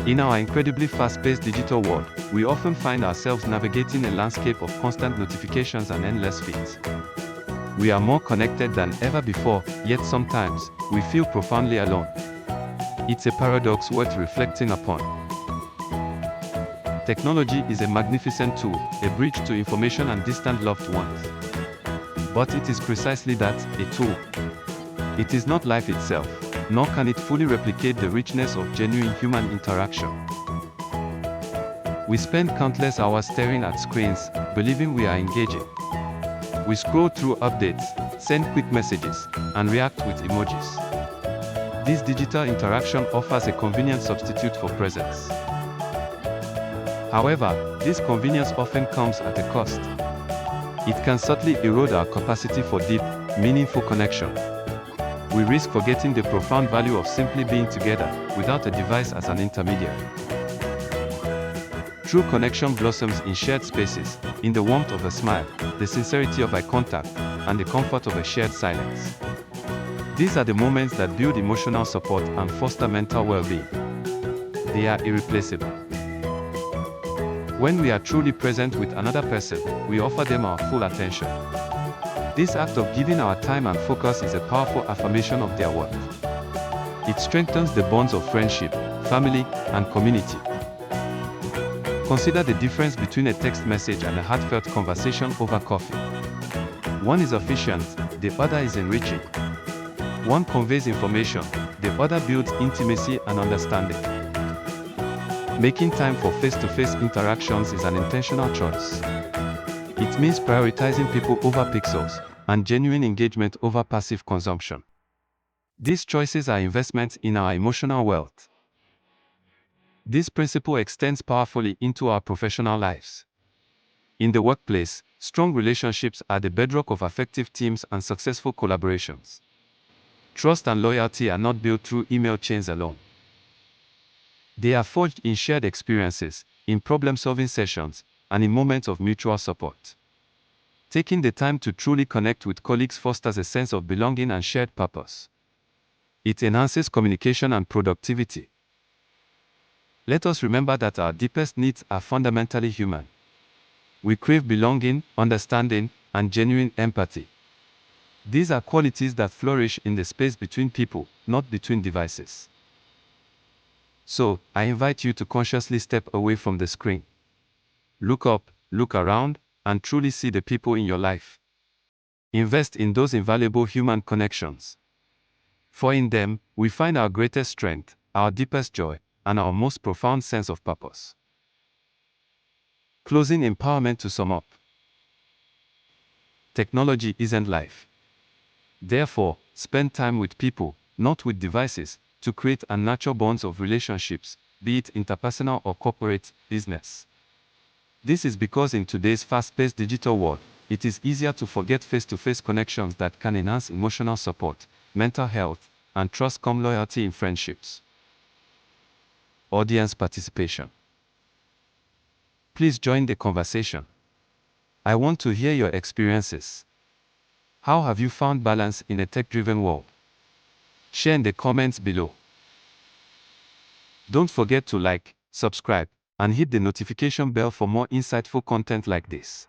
In our incredibly fast-paced digital world, we often find ourselves navigating a landscape of constant notifications and endless feeds. We are more connected than ever before, yet sometimes, we feel profoundly alone. It's a paradox worth reflecting upon. Technology is a magnificent tool, a bridge to information and distant loved ones. But it is precisely that, a tool. It is not life itself, nor can it fully replicate the richness of genuine human interaction. We spend countless hours staring at screens, believing we are engaging. We scroll through updates, send quick messages, and react with emojis. This digital interaction offers a convenient substitute for presence. However, this convenience often comes at a cost. It can subtly erode our capacity for deep, meaningful connection. We risk forgetting the profound value of simply being together, without a device as an intermediary. True connection blossoms in shared spaces, in the warmth of a smile, the sincerity of eye contact, and the comfort of a shared silence. These are the moments that build emotional support and foster mental well-being. They are irreplaceable. When we are truly present with another person, we offer them our full attention. This act of giving our time and focus is a powerful affirmation of their worth. It strengthens the bonds of friendship, family, and community. Consider the difference between a text message and a heartfelt conversation over coffee. One is efficient, the other is enriching. One conveys information, the other builds intimacy and understanding. Making time for face-to-face interactions is an intentional choice. It means prioritizing people over pixels, and genuine engagement over passive consumption. These choices are investments in our emotional wealth. This principle extends powerfully into our professional lives. In the workplace, strong relationships are the bedrock of effective teams and successful collaborations. Trust and loyalty are not built through email chains alone. They are forged in shared experiences, in problem-solving sessions, and in moments of mutual support. Taking the time to truly connect with colleagues fosters a sense of belonging and shared purpose. It enhances communication and productivity. Let us remember that our deepest needs are fundamentally human. We crave belonging, understanding, and genuine empathy. These are qualities that flourish in the space between people, not between devices. So, I invite you to consciously step away from the screen. Look up, look around, and truly see the people in your life. Invest in those invaluable human connections. For in them, we find our greatest strength, our deepest joy, and our most profound sense of purpose. Closing empowerment to sum up. Technology isn't life. Therefore, spend time with people, not with devices, to create and nurture bonds of relationships, be it interpersonal or corporate, business. This is because in today's fast-paced digital world, it is easier to forget face-to-face connections that can enhance emotional support, mental health, and trust come loyalty in friendships. Audience participation. Please join the conversation. I want to hear your experiences. How have you found balance in a tech-driven world? Share in the comments below. Don't forget to like, subscribe, and hit the notification bell for more insightful content like this.